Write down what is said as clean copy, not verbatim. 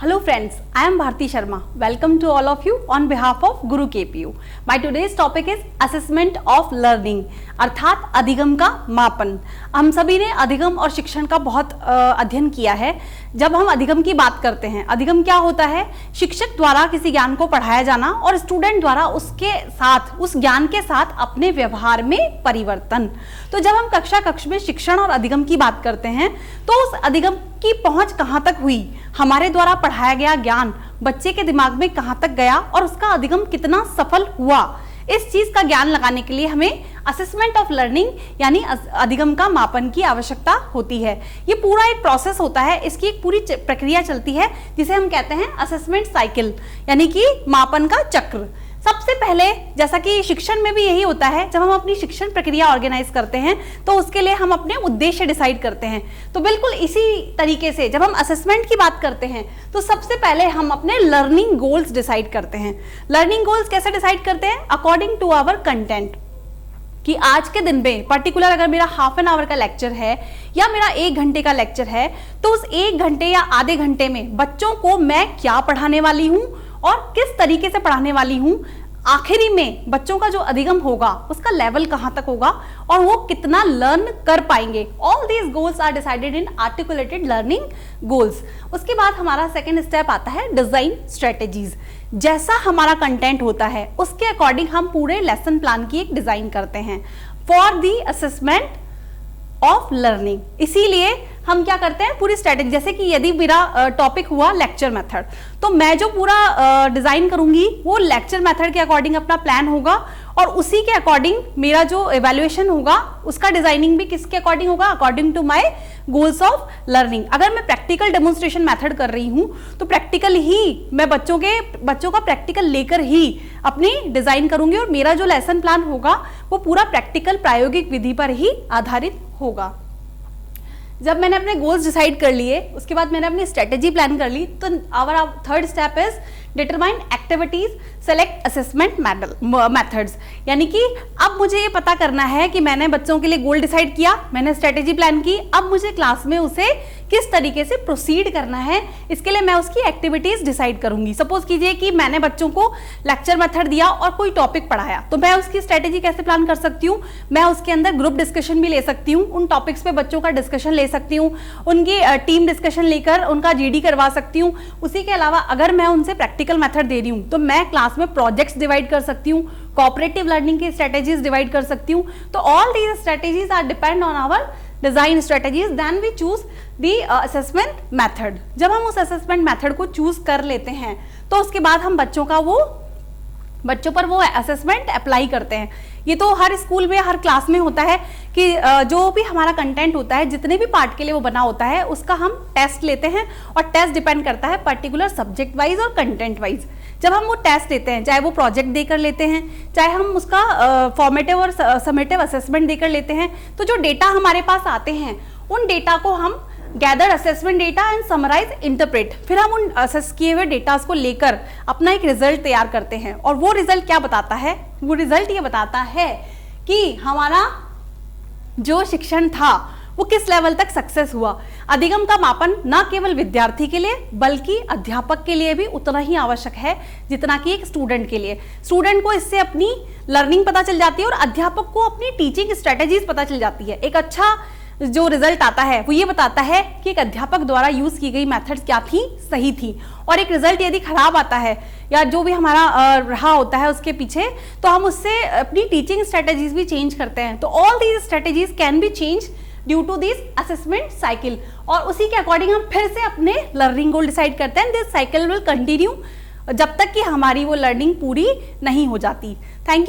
Hello friends, I am Bharti Sharma. Welcome to all of you on behalf of Guru KPU. My today's topic is assessment of learning, अर्थात अधिगम का मापन। हम सभी ने अधिगम और शिक्षण का बहुत अध्ययन किया है। जब हम अधिगम की बात करते हैं, अधिगम क्या होता है? शिक्षक द्वारा किसी ज्ञान को पढ़ाया जाना और स्टूडेंट द्वारा उसके साथ, उस ज्ञान के साथ अपने व्यवहार में परिवर्तन। तो जब हम कक्ष में शिक्षण और अधिगम की बात करते हैं तो उस अधिगम की पहुंच कहां तक हुई, हमारे द्वारा पढ़ाया गया ज्ञान बच्चे के दिमाग में कहां तक गया और उसका अधिगम कितना सफल हुआ, इस चीज का ज्ञान लगाने के लिए हमें असेसमेंट ऑफ लर्निंग यानी अधिगम का मापन की आवश्यकता होती है। ये पूरा एक प्रोसेस होता है, इसकी एक पूरी प्रक्रिया चलती है जिसे हम कहते हैं असेसमेंट साइकिल यानी कि मापन का चक्र। सबसे पहले, जैसा कि शिक्षण में भी यही होता है, जब हम अपनी शिक्षण प्रक्रिया ऑर्गेनाइज करते हैं तो उसके लिए हम अपने उद्देश्य डिसाइड करते हैं। तो बिल्कुल इसी तरीके से जब हम असेसमेंट की बात करते हैं तो सबसे पहले हम अपने लर्निंग गोल्स डिसाइड करते हैं। लर्निंग गोल्स कैसे डिसाइड करते हैं? अकॉर्डिंग टू आवर कंटेंट, कि आज के दिन में पर्टिकुलर अगर मेरा हाफ एन आवर का लेक्चर है या मेरा 1 घंटे का लेक्चर है तो उस 1 घंटे या आधे घंटे में बच्चों को मैं क्या पढ़ाने वाली हूं और किस तरीके से पढ़ाने वाली हूं। आखिरी में बच्चों का जो अधिगम होगा उसका लेवल कहां तक होगा और वो कितना लर्न कर पाएंगे। All these goals are decided in articulated learning goals. उसके बाद हमारा सेकेंड स्टेप आता है डिजाइन स्ट्रेटेजीज। जैसा हमारा कंटेंट होता है उसके अकॉर्डिंग हम पूरे लेसन प्लान की एक डिजाइन करते हैं for the assessment of learning. इसीलिए हम क्या करते हैं, पूरी स्ट्रेटेजी, जैसे कि यदि मेरा टॉपिक हुआ लेक्चर मेथड, तो मैं जो पूरा डिजाइन करूंगी वो लेक्चर मेथड के अकॉर्डिंग अपना प्लान होगा और उसी के अकॉर्डिंग मेरा जो इवैल्यूएशन होगा उसका डिजाइनिंग भी किसके अकॉर्डिंग होगा? According to my goals of learning. अगर मैं प्रैक्टिकल डेमोन्स्ट्रेशन मेथड कर रही हूं तो प्रैक्टिकल ही मैं बच्चों का प्रैक्टिकल लेकर ही अपनी डिजाइन करूंगी और मेरा जो लेसन प्लान होगा वो पूरा प्रैक्टिकल प्रायोगिक विधि पर ही आधारित होगा। जब मैंने अपने गोल्स डिसाइड कर लिए, उसके बाद मैंने अपनी स्ट्रेटेजी प्लान कर ली, तो our third step is determine activities, select assessment methods. यानी कि अब मुझे ये पता करना है कि मैंने बच्चों के लिए गोल डिसाइड किया, मैंने स्ट्रेटेजी प्लान की, अब मुझे क्लास में उसे किस तरीके से प्रोसीड करना है, इसके लिए मैं उसकी एक्टिविटीज डिसाइड करूंगी। सपोज कीजिए कि मैंने बच्चों को लेक्चर मेथड दिया और कोई टॉपिक पढ़ाया, तो मैं उसकी स्ट्रेटेजी कैसे प्लान कर सकती हूँ? मैं उसके अंदर ग्रुप डिस्कशन भी ले सकती हूँ, उन टॉपिक्स पे बच्चों का डिस्कशन ले सकती हूँ, उनकी टीम डिस्कशन लेकर उनका जीडी करवा सकती हूँ। उसी के अलावा अगर मैं उनसे प्रैक्टिकल मेथड दे रही हूँ तो मैं क्लास में प्रोजेक्ट्स डिवाइड कर सकती हूँ, कोऑपरेटिव लर्निंग की स्ट्रेटेजीज डिवाइड कर सकती हूँ। तो all these strategies are depend on our design strategies, then we choose the assessment method. जब हम उस असेसमेंट मेथड को चूज कर लेते हैं तो उसके बाद हम बच्चों पर वो असेसमेंट अप्लाई करते हैं। ये तो हर स्कूल में, हर क्लास में होता है कि जो भी हमारा कंटेंट होता है, जितने भी पार्ट के लिए वो बना होता है, उसका हम टेस्ट लेते हैं और टेस्ट डिपेंड करता है पर्टिकुलर सब्जेक्ट वाइज और कंटेंट वाइज। जब हम वो टेस्ट लेते हैं, चाहे वो प्रोजेक्ट देकर लेते हैं, चाहे हम उसका फॉर्मेटिव और समेटिव असेसमेंट देकर लेते हैं, तो जो डेटा हमारे पास आते हैं उन डेटा को हम gather assessment data and summarize interpret, फिर हम उन असेस किए हुए डेटा को लेकर अपना एक रिजल्ट तैयार करते हैं। और वो रिजल्ट क्या बताता है? वो रिजल्ट ये बताता है कि हमारा जो शिक्षण था वो किस लेवल तक सक्सेस हुआ। अधिगम का मापन न केवल विद्यार्थी के लिए बल्कि अध्यापक के लिए भी उतना ही आवश्यक है जितना कि एक स्टूडेंट के लिए। स्टूडेंट को इससे अपनी लर्निंग पता चल जाती है और अध्यापक को अपनी टीचिंग स्ट्रेटेजीज पता चल जाती है। एक अच्छा जो रिजल्ट आता है वो ये बताता है कि एक अध्यापक द्वारा यूज की गई मेथड्स क्या थी, सही थी। और एक रिजल्ट यदि खराब आता है या जो भी हमारा रहा होता है उसके पीछे, तो हम उससे अपनी टीचिंग स्ट्रेटेजीज भी चेंज करते हैं। तो all these strategies can be change due to this assessment cycle और उसी के अकॉर्डिंग हम फिर से अपने लर्निंग गोल डिसाइड करते हैं। दिस साइकिल विल कंटिन्यू जब तक कि हमारी वो लर्निंग पूरी नहीं हो जाती। Thank you.